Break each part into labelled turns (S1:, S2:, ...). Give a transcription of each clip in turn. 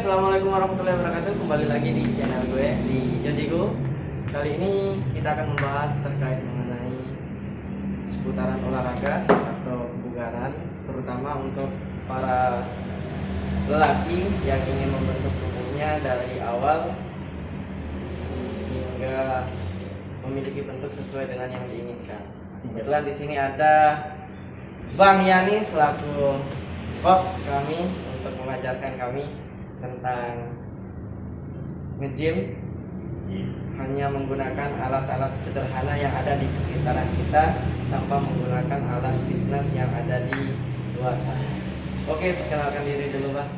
S1: Assalamualaikum warahmatullahi wabarakatuh. Kembali lagi di channel gue di Jojigo. Kali ini kita akan membahas terkait mengenai seputaran olahraga atau kebugaran, terutama untuk para lelaki yang ingin membentuk tubuhnya dari awal hingga memiliki bentuk sesuai dengan yang diinginkan. Kebetulan di sini ada Bang Yani selaku coach kami untuk mengajarkan kami tentang nge-gym hanya menggunakan alat-alat sederhana yang ada di sekitaran kita tanpa menggunakan alat fitness yang ada di luar sana. Oke, perkenalkan diri dulu, Bang.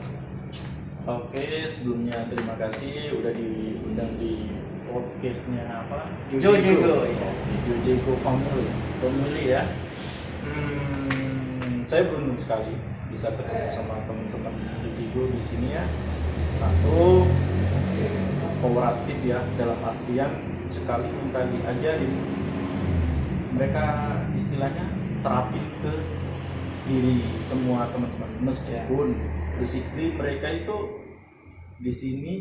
S2: Oke, sebelumnya terima kasih udah diundang di podcastnya apa?
S1: Jojigo, ya.
S2: Di Jojigo Family ya. Saya beruntung sekali bisa ketemu sama teman-teman Jojigo di sini ya. Satu, kooperatif ya, dalam artian sekali ajarin mereka istilahnya terapin ke diri semua teman-teman, meskipun basically mereka itu di sini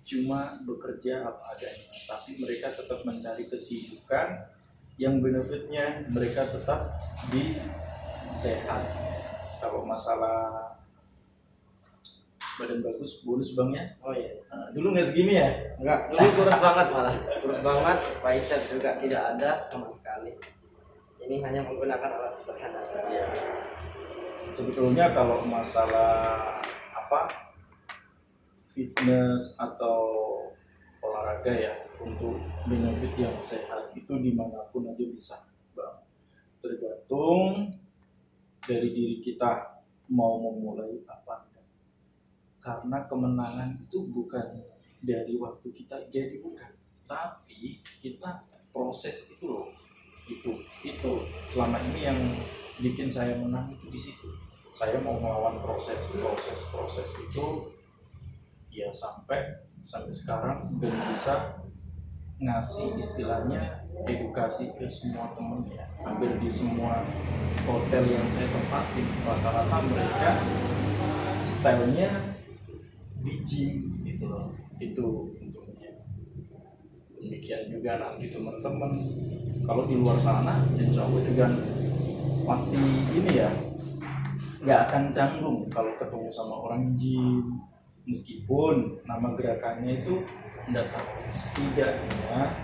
S2: cuma bekerja apa adanya, tapi mereka tetap mencari kesibukan yang benefitnya mereka tetap di sehat. Kalau masalah badan bagus, bonus bangnya.
S1: Oh iya.
S2: Dulu nggak segini ya?
S1: Enggak, dulu kurus banget malah. Kurus banget, bicep juga tidak ada sama sekali. Ini hanya menggunakan alat sederhana saja.
S2: Sebetulnya kalau masalah apa fitness atau olahraga ya untuk benefit yang sehat itu dimanapun aja bisa, Bang. Tergantung dari diri kita mau memulai apa. Karena kemenangan itu bukan dari waktu kita jadi, bukan, tapi kita proses itu loh. Itu selama ini yang bikin saya menang itu di situ. Saya mau melawan proses itu ya sampai sekarang dan bisa ngasih istilahnya edukasi ke semua temen ya. Hampir di semua hotel yang saya tempatin rata-rata mereka stylenya di gym gitu loh. Itu untungnya. Demikian juga nanti teman-teman kalau di luar sana insya Allah juga pasti ini ya nggak akan canggung kalau ketemu sama orang gym, meskipun nama gerakannya itu nggak tahu, setidaknya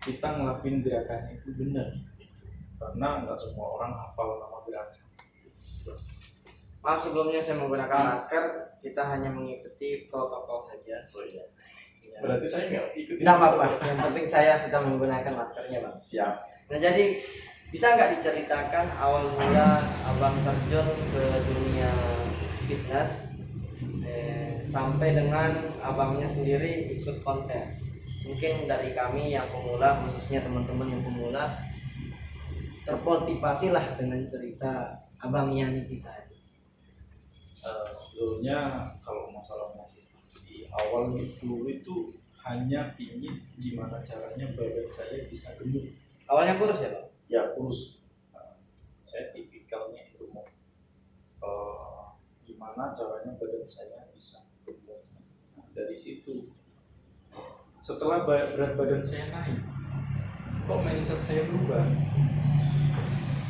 S2: kita ngelakuin gerakannya itu benar, karena nggak semua orang hafal nama gerakan.
S1: Maaf sebelumnya saya menggunakan masker, kita hanya mengikuti protokol saja.
S2: Oh iya.
S1: Ya.
S2: Berarti saya nggak ikutin.
S1: Tidak apa-apa, yang penting saya sudah menggunakan maskernya, Bang.
S2: Siap.
S1: Nah, jadi bisa nggak diceritakan awal mula Abang terjun ke dunia fitness sampai dengan abangnya sendiri ikut kontes? Mungkin dari kami yang pemula, khususnya teman-teman yang pemula, termotivasi lah dengan cerita Abang Yani kita.
S2: Sebelumnya kalau masalah motivasi awal dulu itu hanya ingin gimana caranya badan saya bisa gemuk.
S1: Awalnya kurus ya, Bang?
S2: Ya kurus. Saya tipikalnya itu mau gimana caranya badan saya bisa gemuk. Nah, dari situ setelah berat badan saya naik, kok mindset saya berubah,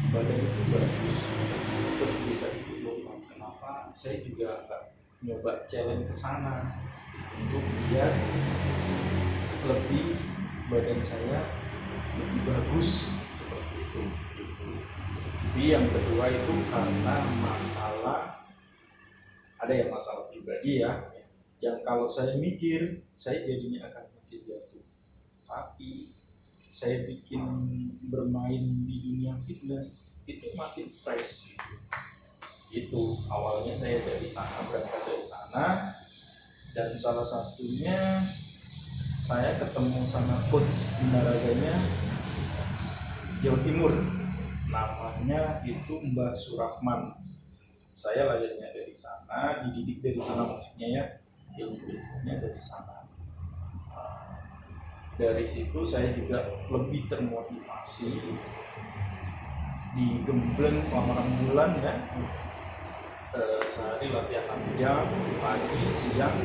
S2: badan itu bagus terus bisa ikut lomba. Kenapa saya juga nggak nyoba challenge ke sana untuk biar lebih badan saya lebih bagus seperti itu. Tapi yang kedua itu karena masalah ada yang masalah pribadi ya, yang kalau saya mikir saya jadinya akan makin jatuh. Tapi saya bikin bermain di dunia fitness itu makin fresh gitu. Itu awalnya saya berangkat dari sana, dan salah satunya saya ketemu sama coach olahraganya Jawa Timur, namanya itu Mbak Surahman. Saya lahirnya dari sana, dididik dari sana, maksudnya ya ilmunya dari sana. Dari situ saya juga lebih termotivasi, digembleng selama 6 bulan ya. sehari latihan 6 jam pagi siang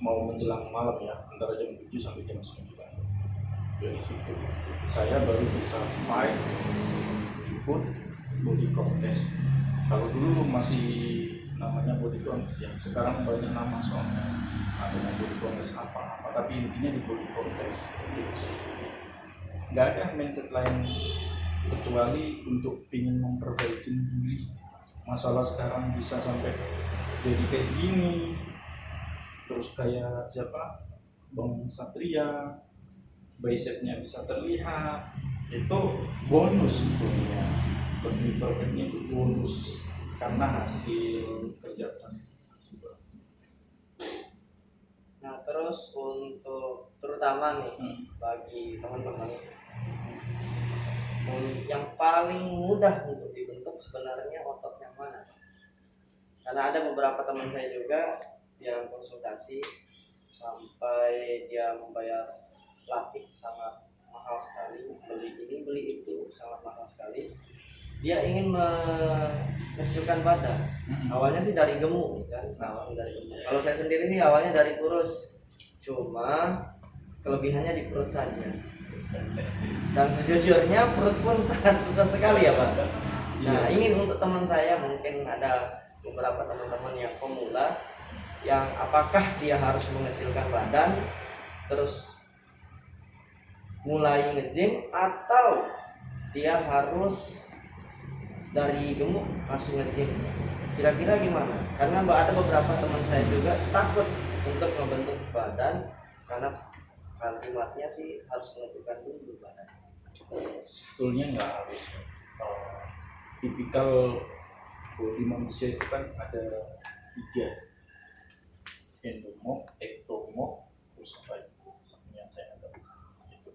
S2: mau menjelang malam ya, antara jam 7 sampai jam 9. Dari situ saya baru bisa fight ikut body contest. Kalau dulu masih namanya body contest ya, sekarang banyak nama soalnya, ada body contest apa tapi intinya di body contest gitu sih. Nggak ada mindset lain kecuali untuk ingin memperbaiki diri. Masalah sekarang bisa sampai jadi kayak gini, terus kayak siapa, Bang Satria, bicepnya bisa terlihat, itu bonus sebetulnya. Lebih perfectnya itu bonus karena hasil kerja keras kita.
S1: Nah, terus untuk terutama nih bagi teman-teman yang paling mudah untuk dibentuk sebenarnya otot yang mana? Karena ada beberapa teman saya juga yang konsultasi sampai dia membayar latih sangat mahal sekali, beli ini beli itu sangat mahal sekali. Dia ingin mengecilkan badan. Awalnya sih dari gemuk kan, awalnya dari gemuk. Kalau saya sendiri sih awalnya dari kurus, cuma kelebihannya di perut saja. Dan sejujurnya perut pun sangat susah sekali ya Pak. Nah ini untuk teman saya, mungkin ada beberapa teman-teman yang pemula, yang apakah dia harus mengecilkan badan terus mulai nge-gym, atau dia harus dari gemuk langsung nge-gym. Kira-kira gimana? Karena ada beberapa teman saya juga takut untuk membentuk badan karena kalimatnya sih harus mengecilkan dulu badan.
S2: Sebetulnya nggak harus. Tipikal body manusia itu kan ada 3, endomorf, ektomorf, terus apa itu yang saya nggak tahu.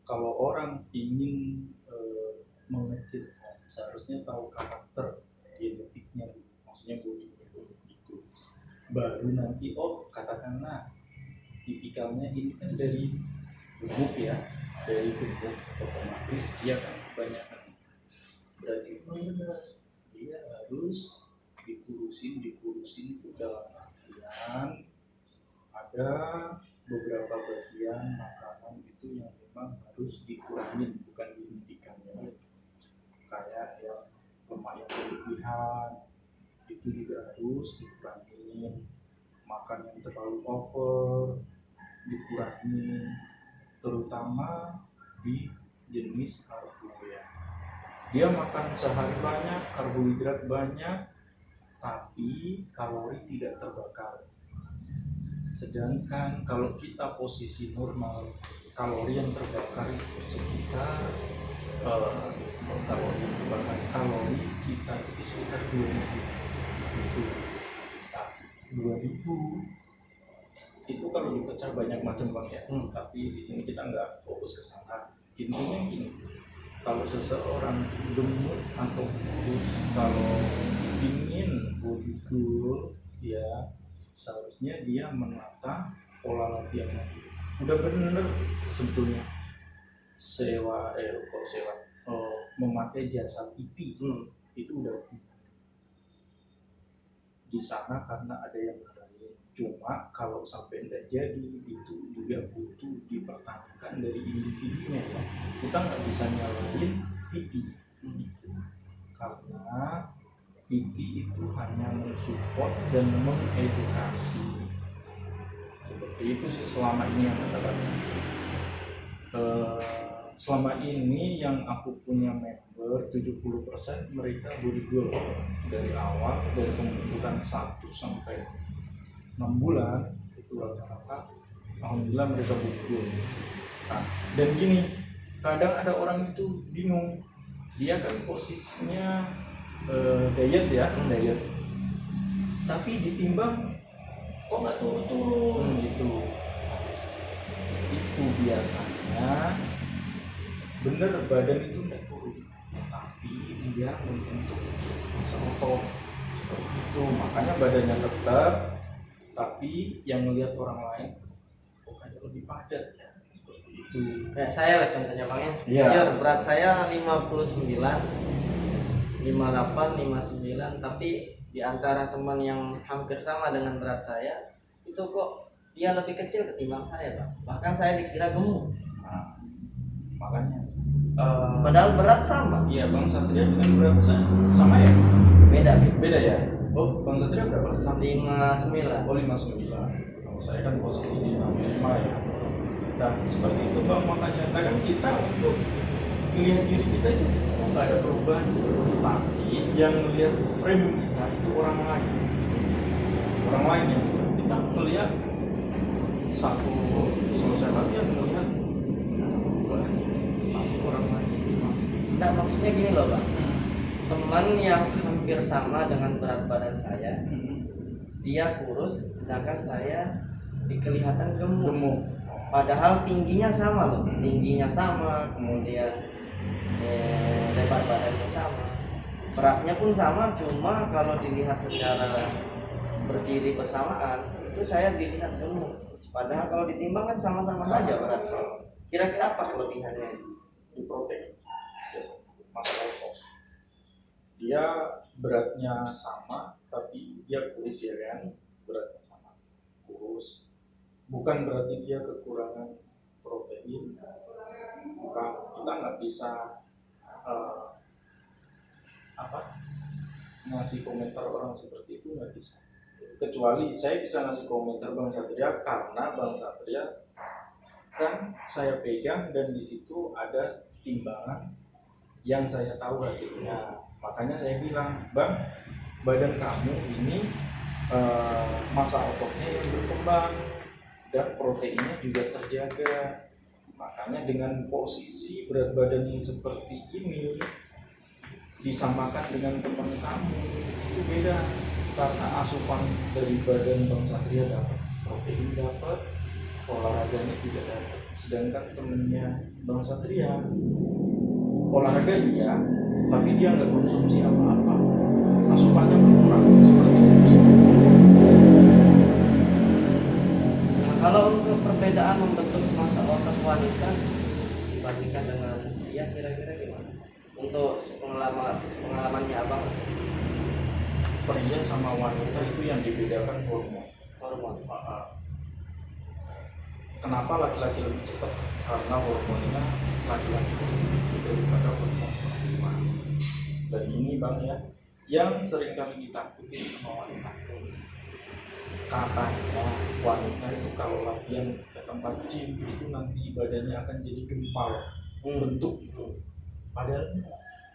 S2: Kalau orang ingin mengecilkan, seharusnya tahu karakter genetiknya, maksudnya body itu. Baru nanti katakanlah tipikalnya ini kan dari gemuk ya, dari gemuk otomatis dia kan kebanyakan, berarti benar dia harus dikurusin itu dalam artian ada beberapa bagian makanan itu yang memang harus dikurangin, bukan dihentikan ya. Kayak yang lemak yang berlebihan itu juga harus dikurangin, makan yang terlalu over dikurangi, terutama di jenis karbo ya. Dia makan sehari banyak, karbohidrat banyak, tapi kalori tidak terbakar. Sedangkan kalau kita posisi normal, kalori yang terbakar itu sekitar kalori kita itu sekitar 2000 itu. Nah, 2000 itu kalau dipecah banyak macam Bang ya. Tapi di sini kita nggak fokus ke sana. Intinya gini, kalau seseorang gemuk atau kurus, kalau ingin body goal ya seharusnya dia menata pola latihannya. Udah bener sebetulnya memakai jasa PT itu udah di sana karena ada yang lain. Cuma kalau sampai tidak jadi, itu juga butuh dipertahankan dari individunya ya. Kita nggak bisa nyalahin PT karena PT itu hanya mensupport dan mengedukasi. Seperti itu sih selama ini yang selama ini yang aku punya member 70% mereka body goal dari awal, dari pembentukan 1 sampai 6 bulan itu rata-rata alhamdulillah mereka body goal. Nah, dan gini, kadang ada orang itu bingung, dia kan posisinya diet, tapi ditimbang kok nggak turun gitu. Itu biasanya bener badan itu nggak turun, tapi dia membentuk massa otot seperti itu. Makanya badannya tetap, tapi yang melihat orang lain kayaknya lebih padat ya, seperti itu.
S1: Kayak saya lah contohnya Bang ya.
S2: Iya.
S1: Berat saya 59 58, 59, tapi di antara teman yang hampir sama dengan berat saya itu kok dia lebih kecil ketimbang saya, Bang. Bahkan saya dikira gemuk.
S2: Nah, makanya
S1: Padahal berat sama.
S2: iya, Bang Satria dengan berat sama ya?
S1: Beda,
S2: Beda ya? Oh, Bang Satria berapa?
S1: 59.
S2: Oh, 59. Kalau saya kan posisi di 65 ya. Nah, seperti itu Bang, makanya kadang kita untuk melihat diri kita itu nggak ada perubahan, tapi yang melihat frame kita itu orang lain. Orang lain yang kita melihat satu selesai latihan melihat perubahan, tapi orang lain pasti.
S1: Nah, maksudnya gini loh, Bang. Teman yang hampir sama dengan berat badan saya, dia kurus, sedangkan saya kelihatan gemuk.
S2: Gemuk.
S1: Padahal tingginya sama loh, tingginya sama, kemudian lebar badannya sama, beratnya pun sama, cuma kalau dilihat secara berdiri bersamaan itu saya dilihat gemuk. Padahal kalau ditimbang kan sama-sama saja berat. Kira-kira apa kelebihannya?
S2: Di protein. Masalah otot. Dia beratnya sama, tapi dia kurus ya kan? Beratnya sama, kurus. Bukan berarti dia kekurangan protein. Maka kita nggak bisa ngasih komentar orang seperti itu, nggak bisa. Kecuali saya bisa ngasih komentar Bang Satria karena Bang Satria kan saya pegang dan di situ ada timbangan yang saya tahu hasilnya. Makanya saya bilang, Bang, badan kamu ini massa ototnya yang berkembang dan proteinnya juga terjaga. Makanya dengan posisi berat badan yang seperti ini disamakan dengan teman kamu itu beda, karena asupan dari badan Bang Satria dapat, protein dapat, olahraganya juga dapat. Sedangkan temennya Bang Satria olahraga iya, tapi dia nggak konsumsi apa-apa, asupannya berkurang seperti itu.
S1: Nah, kalau untuk perbedaan membentuk massa otot wanita dibandingkan dengan pria, kira-kira gimana? Untuk pengalamannya abang,
S2: Pria sama wanita itu yang dibedakan hormon.
S1: hormon.
S2: Kenapa laki-laki lebih cepat? Karena hormonnya laki-laki daripada hormon perempuan. Dan ini Bang ya, yang sering kali ditakutin sama wanita. Katanya wanita itu kalau latihan ke tempat gym itu nanti badannya akan jadi gempal bentuk. Padahal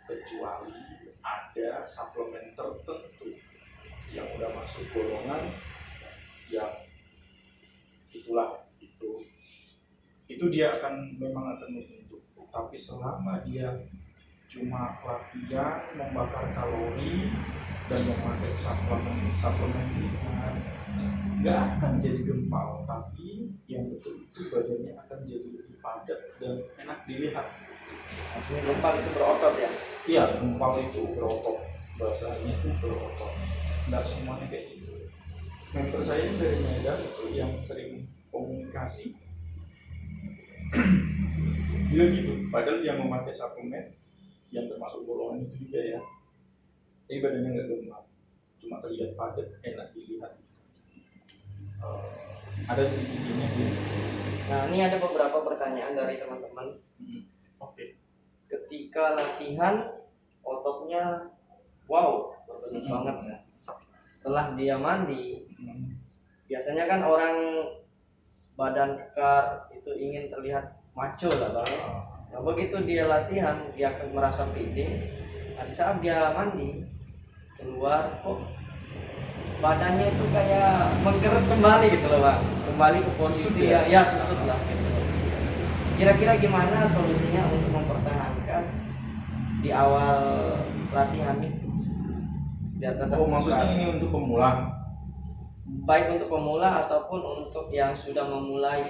S2: kecuali ada suplemen tertentu yang udah masuk golongan yang itu dia akan memang akan membentuk. Tapi selama dia cuma latihan membakar kalori dan memakai suplemen nggak akan jadi gempal, tapi yang betul itu badannya akan jadi lebih padat dan enak dilihat.
S1: Maksudnya gempal itu berotot ya?
S2: Iya, gempal itu berotot, bahasanya itu berotot. Nggak semuanya kayak gitu. Member saya yang dari Medan itu yang sering komunikasi dia gitu, padahal dia memakai suplemen yang termasuk golongan itu juga ya, tapi badannya nggak gempal, cuma terlihat padat, enak dilihat. Ada sedikitnya gitu.
S1: Nah, ini ada beberapa pertanyaan dari teman-teman.
S2: Oke.
S1: Ketika latihan ototnya wow, berbentuk banget ya. Setelah dia mandi, biasanya kan orang badan kekar itu ingin terlihat maco lah Bang. Nah, begitu dia latihan, dia akan merasa pede. Nah, di saat dia mandi keluar, kok badannya itu kayak mengkerut kembali gitu loh Bang, kembali ke posisi ya susut lah gitu. Kira-kira gimana solusinya untuk mempertahankan di awal latihan itu biar tetap
S2: Maksudnya ini untuk pemula,
S1: baik untuk pemula ataupun untuk yang sudah memulai.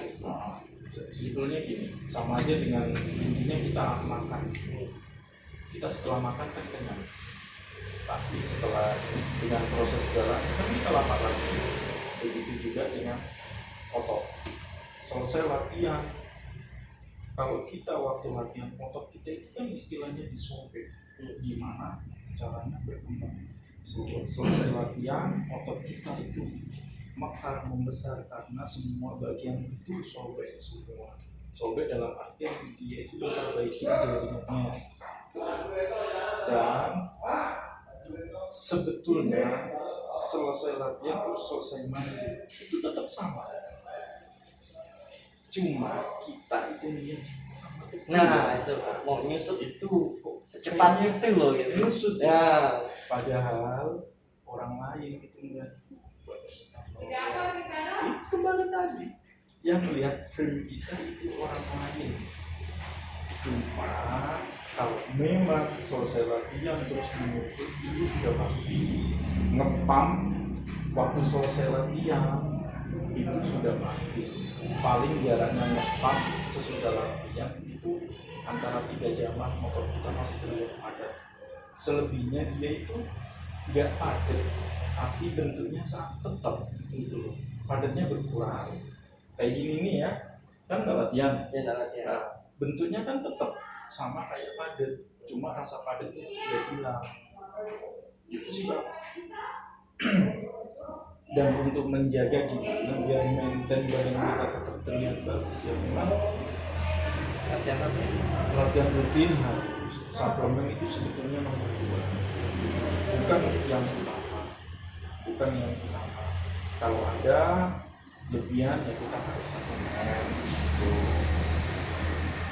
S2: sebetulnya gini, sama aja dengan intinya kita makan. Kita setelah makan kan kenyang, tapi setelah dengan proses jalan kan kita lapar lagi. Begitu juga dengan otot. Selesai latihan, kalau kita waktu latihan otot kita itu kan istilahnya disobek. Gimana caranya berkembang. Selesai latihan, otot kita itu mekar membesar karena semua bagian itu sobek semua. Sobek dalam artian dia itu memperbaiki jaringannya. Dan sebetulnya selesai latihan terus selesai mandi itu tetap sama. Cuma kita itu lihat
S1: Nah itu Pak, mau nyusut itu kok secepat itu loh gitu.
S2: nyusut
S1: Ya,
S2: padahal orang lain itu enggak. Itu kembali tadi yang melihat frame kita itu orang lain. Cuma kalau memang selesai latihan terus menyusut itu sudah pasti ngepam waktu selesai latihan itu sudah pasti paling jaraknya ngepam sesudah latihan itu antara 3 jaman motor kita masih terlihat padat. Selebihnya dia itu nggak padat tapi bentuknya sangat tetap gitu loh, padatnya berkurang kayak gini nih ya kan nggak latihan.
S1: ya dalam ya.
S2: Nah, bentuknya kan tetap sama kayak padat, cuma rasa padatnya udah hilang. Itu sih Bang. Dan untuk menjaga gimana biar maintain badan kita tetap terlihat bagus ya memang
S1: Latihan apa ya?
S2: latihan rutin harus. Suplemen itu sebetulnya nomor 2, bukan yang utama, bukan yang utama. Kalau ada lebihan ya kita harus suplemen.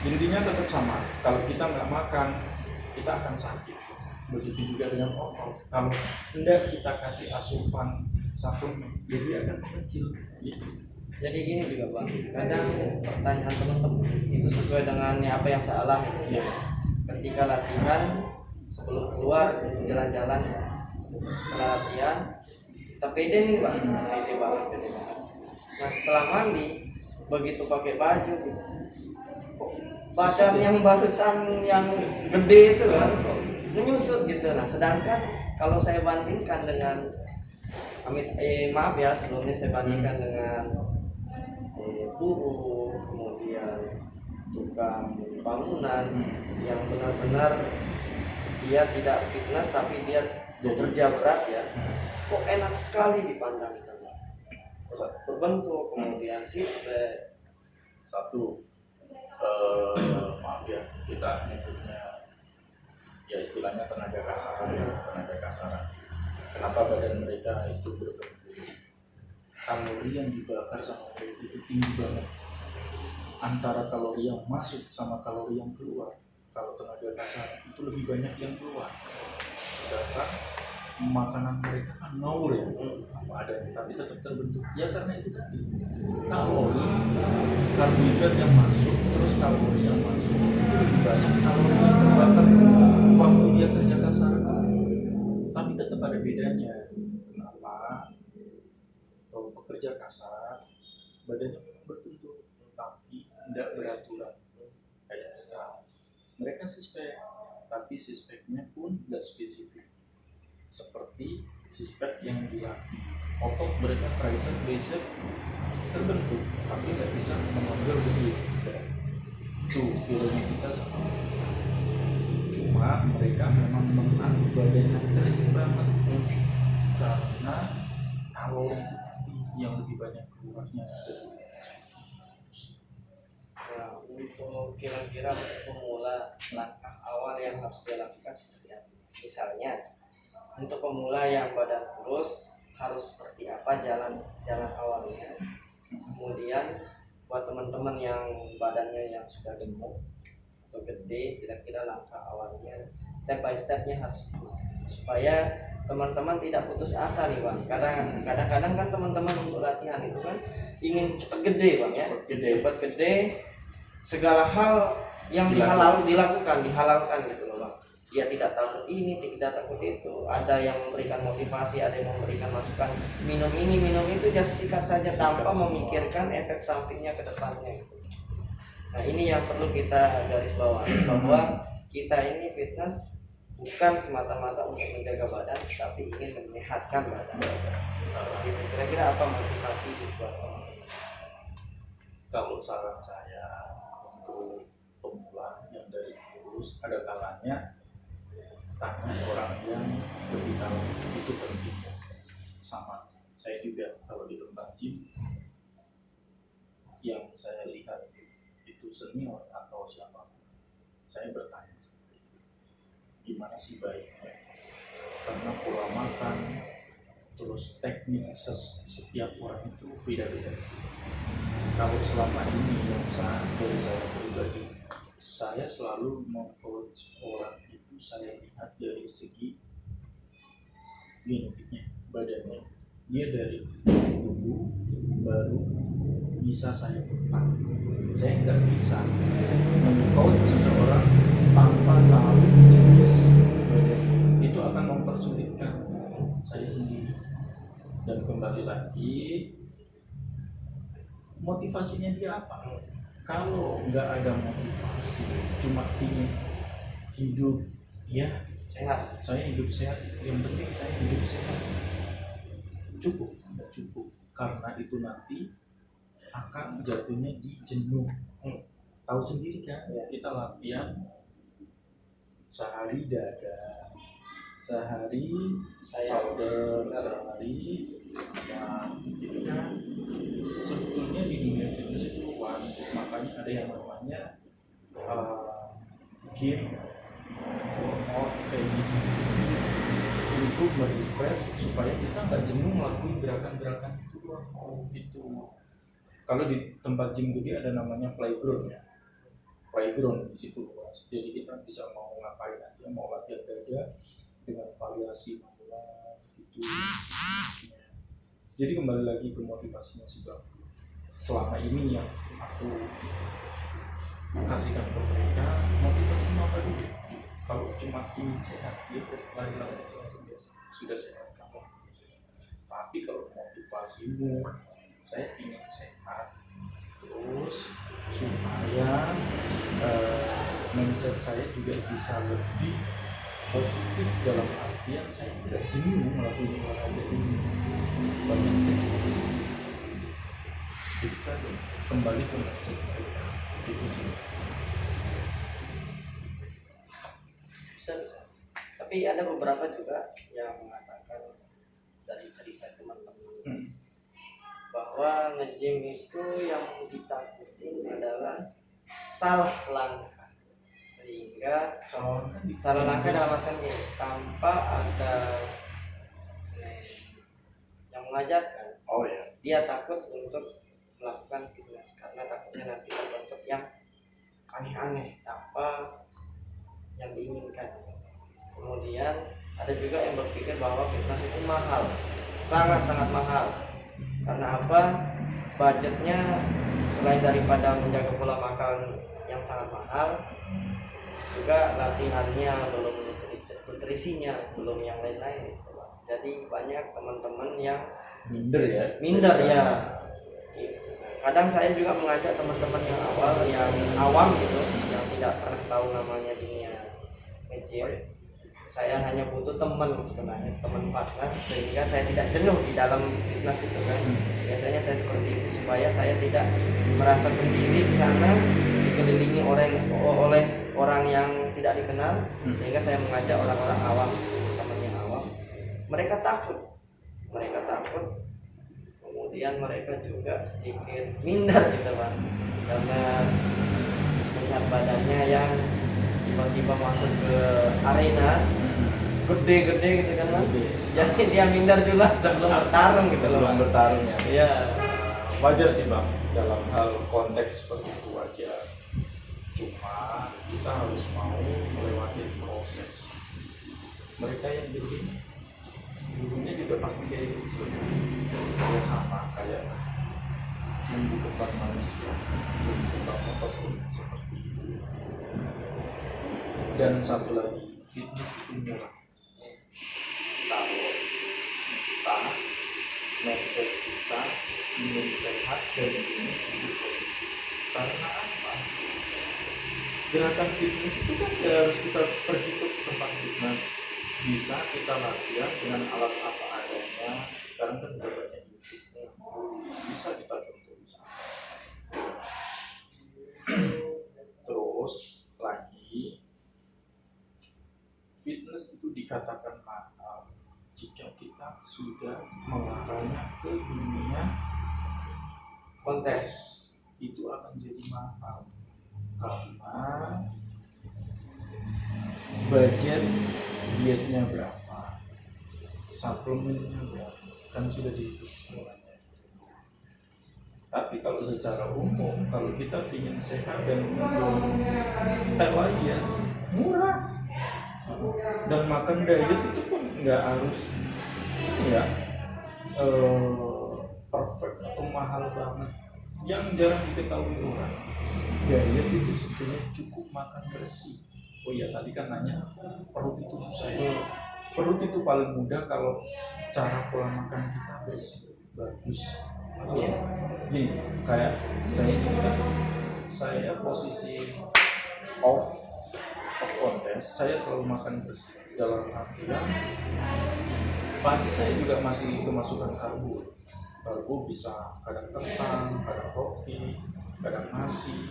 S2: Intinya tetap sama. Kalau kita nggak makan, kita akan sakit. Begitu juga dengan otot. Kalau hendak kita kasih asupan suplemen, ya dia akan mengecil. Gitu.
S1: Jadi gini juga Bang, kadang pertanyaan teman-teman itu sesuai dengan apa yang saya alami.
S2: Ya.
S1: Ketika latihan, sebelum keluar untuk jalan-jalan, setelah latihan kita pede nih Bang, pede banget, pede banget. Nah setelah mandi, begitu pakai baju, kok badan yang barusan yang gede itu kan kok menyusut gitu. Nah sedangkan kalau saya bandingkan dengan maaf ya sebelumnya saya bandingkan dengan buruh, kemudian tukang bangunan yang benar-benar dia tidak fitness tapi dia bekerja berat ya, kok enak sekali dipandang gitu. Berbentuk, kemudian sifat
S2: Satu, maaf ya kita nyebutnya ya istilahnya tenaga kasaran. Kenapa badan mereka itu berbentuk? Kalori yang dibakar sama mereka itu tinggi banget. Antara kalori yang masuk sama kalori yang keluar, kalau tenaga kasar itu lebih banyak yang keluar. Sedangkan makanan mereka kan ngawur ya, apa adanya, tapi tetap terbentuk. Ya karena itu tadi kalori, karbohidrat yang masuk, terus kalori yang masuk itu lebih banyak kalori yang terbakar waktu dia kerja kasar. Tapi tetap ada bedanya. Kenapa? Kalau pekerja kasar, badannya memang berbentuk, tapi tidak beraturan kayak kita. Mereka sispek, tapi sispeknya pun tidak spesifik. Seperti sispek yang dilatih, otot mereka tricep, bicep terbentuk, tapi tidak bisa menonjol begitu. Tuh, bedanya kita sama mereka. Cuma mereka memang menang badannya kering banget karena kalori itu tadi yang lebih banyak keluarnya.
S1: Nah, untuk kira-kira untuk pemula langkah awal yang harus dilakukan seperti apa? Misalnya untuk pemula yang badan kurus harus seperti apa jalan awalnya. Kemudian buat teman-teman yang badannya yang sudah gemuk atau gede, kira-kira langkah awalnya step by stepnya harus supaya teman-teman tidak putus asa nih Bang. Karena kadang-kadang kan teman-teman untuk latihan itu kan ingin cepat gede Bang ya, cepat gede, segala hal yang dihalalkan gitu loh Bang. Dia tidak takut ini, tidak takut itu. Ada yang memberikan motivasi, ada yang memberikan masukan, minum ini, minum itu, just sikat saja tanpa memikirkan efek sampingnya ke depannya gitu. Nah ini yang perlu kita garis bawahi, bahwa kita ini fitness bukan semata-mata untuk menjaga badan, tapi ingin menyehatkan badan. Gitu. Kira-kira apa motivasi buat teman-teman?
S2: Kalau saran saya untuk pemula yang dari kurus, ada kalanya tangan orang yang lebih tahu, itu pentingnya. Sama saya juga kalau di tempat gym yang saya lihat itu senior atau siapa, saya bertanya gimana sih baiknya, karena pola makan terus teknik setiap orang itu beda-beda. Kalau selama ini yang dari saya pribadi, saya selalu mengcoach orang itu, saya lihat dari segi genetiknya, badannya, dia dari tubuh baru bisa saya bentak. Saya nggak bisa mengcoach seseorang tanpa tahu jenis badannya, itu akan mempersulitkan saya sendiri. Dan kembali lagi, motivasinya dia apa? Kalau nggak ada motivasi, cuma ingin hidup, ya
S1: Sehat.
S2: saya hidup sehat, yang penting saya hidup sehat, cukup, nggak cukup, karena itu nanti akan jatuhnya di jenuh. Tahu sendiri kan, kita latihan sehari dada, sehari shoulder, sehari sayap, gitu kan. Sebetulnya di dunia fitness itu luas, makanya ada yang namanya game workout kayak gitu, untuk merefresh supaya kita nggak jenuh ngelakuin gerakan-gerakan itu doang. Gitu. Kalau di tempat gym gede ada namanya playground ya, playground di situ luas, jadi kita bisa mau ngapain aja, mau latihan dada dengan variasi manual gitu. Jadi kembali lagi ke motivasinya sih Bang. Selama ini yang aku kasihkan ke mereka, motivasi apa dulu? Kalau cuma ingin sehat, dia lari-lari kecil itu biasa, sudah sehat kamu. Tapi kalau motivasimu, saya ingin sehat, terus supaya mindset saya juga bisa lebih positif, dalam artian saya tidak jenuh melakukan olahraga ini, banyak teknik. Jadi kan kembali ke mindset mereka, itu sih.
S1: Bisa. Tapi ada beberapa juga yang mengatakan dari cerita teman-teman bahwa nge-gym itu yang ditakutin adalah salah langkah, sehingga salah langkah dalam artian gini, tanpa ada yang mengajarkan.
S2: Oh ya.
S1: Dia takut untuk melakukan fitness karena takutnya nanti terbentuk yang aneh-aneh tanpa yang diinginkan. Kemudian ada juga yang berpikir bahwa fitness itu mahal, sangat-sangat mahal. Karena apa? Budgetnya selain daripada menjaga pola makan yang sangat mahal, juga latihannya belum, nutrisinya belum, yang lain-lain. Jadi banyak teman-teman yang
S2: Minder ya.
S1: Kadang saya juga mengajak teman-teman yang awam gitu, yang tidak pernah tahu namanya dunia gym. Saya hanya butuh teman sebenarnya, teman partner, sehingga saya tidak jenuh di dalam fitness itu kan. Biasanya saya seperti itu supaya saya tidak merasa sendiri di sana, dikelilingi oleh orang yang tidak dikenal, sehingga saya mengajak orang-orang awam, teman yang awam. Mereka takut, kemudian mereka juga sedikit minder gitu Pak, karena melihat badannya yang tiba-tiba masuk ke arena gede-gede gitu kan Pak. Jadi dia minder juga sebelum bertarung gitu loh.
S2: Sebelum bertarung ya.
S1: Iya.
S2: Wajar sih Bang, dalam hal konteks seperti itu wajar. Cuma kita harus mau melewati proses. Mereka yang begini dulunya juga pasti kayak kecil, ya sama kayak membutuhkan manusia, membutuhkan motor pun seperti itu. Dan satu lagi, fitness itu murah. Kalau kita mindset kita ingin sehat dan ingin hidup positif, karena apa? Gerakan fitness itu kan harus kita pergi ke tempat fitness, bisa kita latihan dengan alat apa adanya. Sekarang kan udah banyak YouTube, bisa kita contoh bisa. Terus lagi, fitness itu dikatakan mahal jika kita sudah mengarahnya ke dunia kontes, itu akan jadi mahal karena budget dietnya berapa, suplemennya berapa, kan sudah dihitung semuanya. Tapi kalau secara umum, kalau kita ingin sehat dan style aja murah, dan makan diet itu pun nggak harus ya perfect atau mahal banget. Yang jarang diketahui orang, diet itu sebenarnya cukup makan bersih. Oh iya, tadi kan nanya perut itu susah ya. Perut itu paling mudah kalau cara pola makan kita bersih, bagus. Gini, kayak saya ini kan, saya posisi off kontes, saya selalu makan bersih. Dalam artian pagi saya juga masih kemasukan karbo bisa kadang kentang, kadang roti, kadang nasi.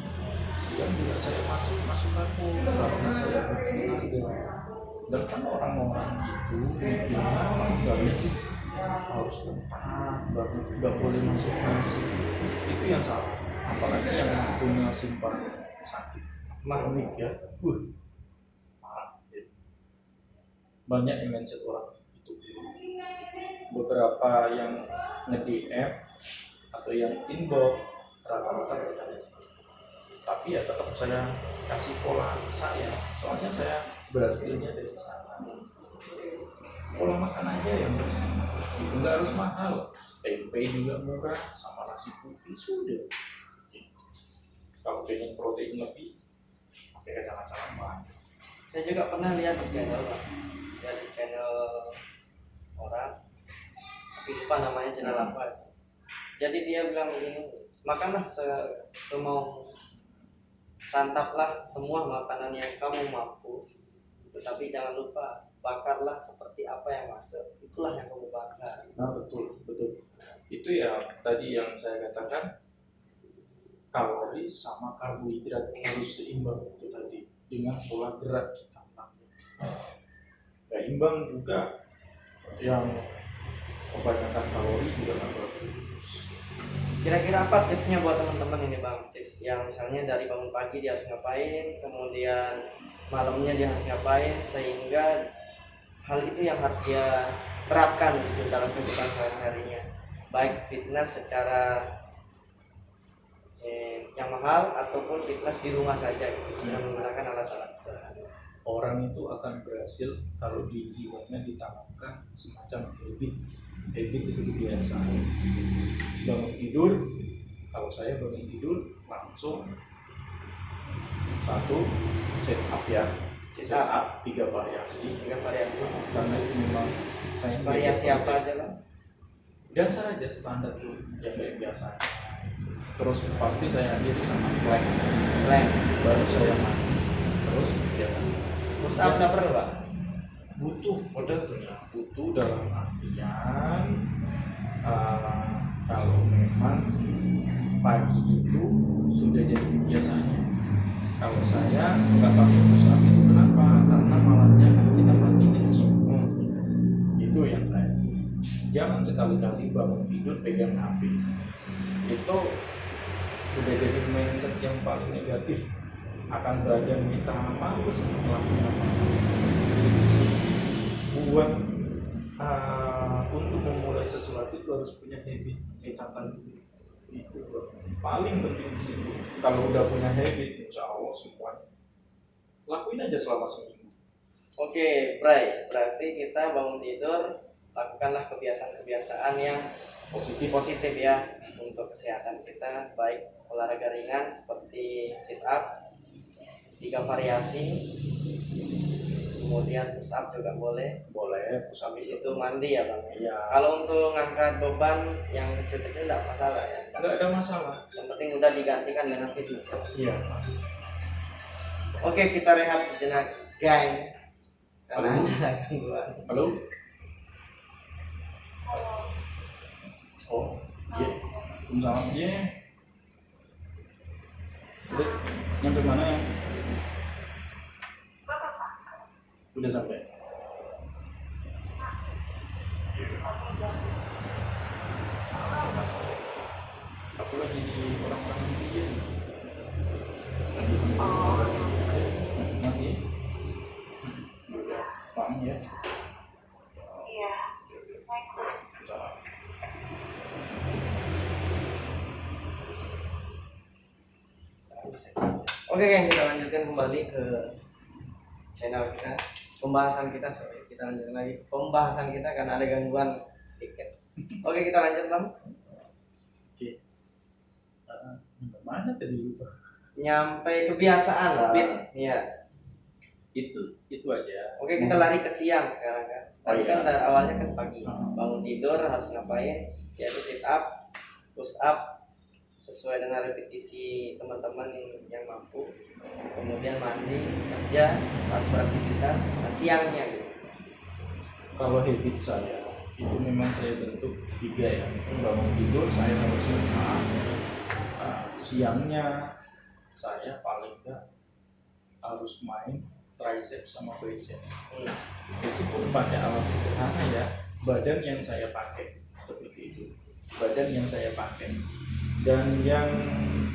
S2: Siang juga saya masuk karbo karena saya bertenaga. Dan kan orang-orang itu mikirnya enggaknya sih harus kentang, nggak boleh masuk nasi. Itu yang salah. Apalagi yang punya simpan sakit kronik ya, parah. Banyak yang mindset orang itu. Beberapa yang nge-DM atau yang inbox rata-rata bertanya sih. Tapi ya tetap saya kasih pola saya, soalnya saya berhasilnya dari sana. Pola makan aja yang bersih, itu nggak harus mahal. Tempe juga murah, sama nasi putih sudah. Kalau pengen protein lebih, pakai kacang-kacangan banyak.
S1: Saya juga pernah lihat di channel, Pak. Lihat di channel orang, tapi lupa namanya channel apa. Jadi dia bilang begini, makanlah semau, santaplah semua makanan yang kamu mampu, tetapi jangan lupa bakarlah seperti apa yang masuk, itulah yang kamu bakar.
S2: Nah betul. Itu ya tadi yang saya katakan, kalori sama karbohidrat harus seimbang itu tadi dengan pola gerak kita. Gak imbang juga, yang kebanyakan kalori juga nggak bagus.
S1: Kira-kira apa tipsnya buat teman-teman ini Bang? Tips yang misalnya dari bangun pagi dia harus ngapain, kemudian malamnya dia harus ngapain, sehingga hal itu yang harus dia terapkan gitu dalam kehidupan sehari-harinya, baik fitness secara yang mahal ataupun fitness di rumah saja gitu, dengan menggunakan alat-alat sederhana.
S2: Orang itu akan berhasil kalau di jiwanya ditanamkan semacam habit itu kebiasaan. Bangun tidur, kalau saya bangun tidur langsung satu set up ya, set up 3 variasi. Karena itu memang saya
S1: Variasi apa aja Bang?
S2: dasar aja, standar tuh ya kayak biasa. Terus pasti saya akhiri sama plank, baru saya mandi. Terus ya
S1: Push up nggak perlu Pak?
S2: butuh dalam artian kalau memang pagi itu sudah jadi kebiasaannya. Kalau saya nggak pakai push up itu kenapa? Karena malamnya kan kita pasti nge-gym. Itu yang saya. Jangan sekali-kali bangun tidur pegang HP. Itu udah jadi mindset yang paling negatif, akan badan kita males melakukan apa-apa. Buat untuk memulai sesuatu itu harus punya habit, ikatan itu paling penting di sini. Kalau udah punya habit, insya Allah semuanya lakuin aja selama seminggu.
S1: Oke, Bray, berarti kita bangun tidur lakukanlah kebiasaan-kebiasaan yang positif ya untuk kesehatan kita, baik olahraga ringan seperti sit up 3 variasi, kemudian push up juga boleh
S2: Push up
S1: habis itu mandi ya Bang.
S2: Iya.
S1: Kalau untuk ngangkat beban yang kecil-kecil tidak masalah ya,
S2: Nggak ada masalah.
S1: yang penting udah digantikan dengan fitness.
S2: Iya.
S1: Oke, kita rehat sejenak gang karena ada gangguan.
S2: Halo. Oh iya, Waalaikumsalam. Iya. Udah nyampe mana ya? Udah sampai. Aku lagi di orang-orang dia. Lagi di nanti. Udah paham ya.
S3: Iya.
S2: Udah.
S1: Oke, geng, kita lanjutkan kembali ke channel kita. Kita lanjutkan lagi ke pembahasan kita karena ada gangguan sedikit. Oke, kita lanjut, Bang.
S2: Oke. Mana tadi lupa?
S1: Nyampe kebiasaan, Bit. Iya.
S2: Itu aja.
S1: Oke, kita lari ke siang sekarang kan. Tadi
S2: Oh,
S1: kan
S2: iya.
S1: dari awalnya kan pagi.
S2: Hmm.
S1: Bangun tidur harus ngapain? Yaitu sit up, push up sesuai dengan repetisi teman-teman yang mampu. Kemudian mandi, kerja, beraktivitas. Nah, siangnya gitu.
S2: Kalau habit saya itu memang saya bentuk 3 ya. Bangun tidur saya harus sehat. Siangnya saya paling enggak harus main tricep sama bicep. Itu pun pakai alat sederhana ya. Badan yang saya pakai seperti itu. Badan yang saya pakai. Dan yang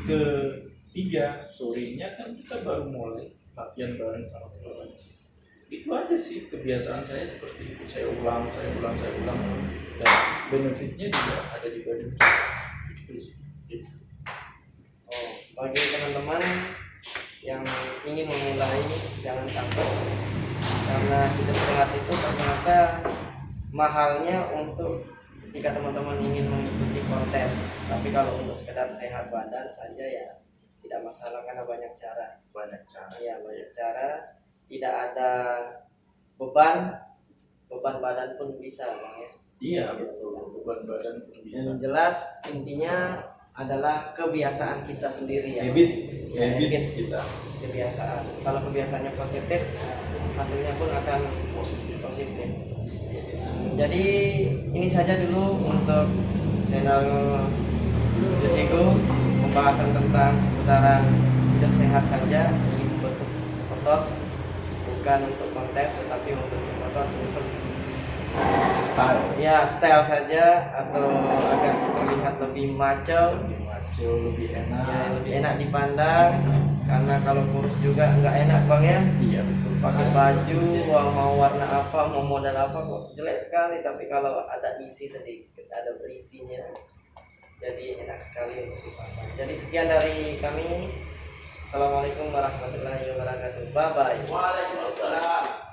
S2: ketiga, sorenya kan kita baru mulai latihan bareng sama teman. Itu aja sih kebiasaan saya seperti itu. Saya ulang. Dan benefitnya juga ada di badan. Itu sih. Gitu.
S1: Oh, bagi teman-teman yang ingin memulai, jangan sampai, karena hidup sehat itu ternyata mahalnya untuk ketika teman-teman ingin mengikuti kontes. Tapi kalau untuk sekedar sehat badan saja ya tidak masalah karena banyak cara.
S2: Banyak cara.
S1: Iya, banyak cara. Tidak ada beban badan pun bisa, Bang, ya.
S2: Iya betul. Beban badan pun bisa.
S1: Yang jelas intinya adalah kebiasaan kita sendiri ya.
S2: Habit
S1: Habit.
S2: kita
S1: Kebiasaan. Kalau kebiasaannya positif, hasilnya pun akan positif. Jadi ini saja dulu untuk channel Josigo, pembahasan tentang seputaran hidup sehat saja, ingin membentuk otot, bukan untuk kontes tetapi untuk otot untuk style saja, atau agar terlihat lebih maco,
S2: lebih enak.
S1: ya, lebih enak dipandang. Karena kalau kurus juga nggak enak, Bang, ya.
S2: Iya betul.
S1: Pakai baju mau warna apa, mau model apa kok jelek sekali, tapi kalau ada isi sedikit, ada berisinya, jadi enak sekali untuk dipandang. Jadi sekian dari kami. Assalamualaikum warahmatullahi wabarakatuh. Bye bye.
S3: Waalaikumsalam.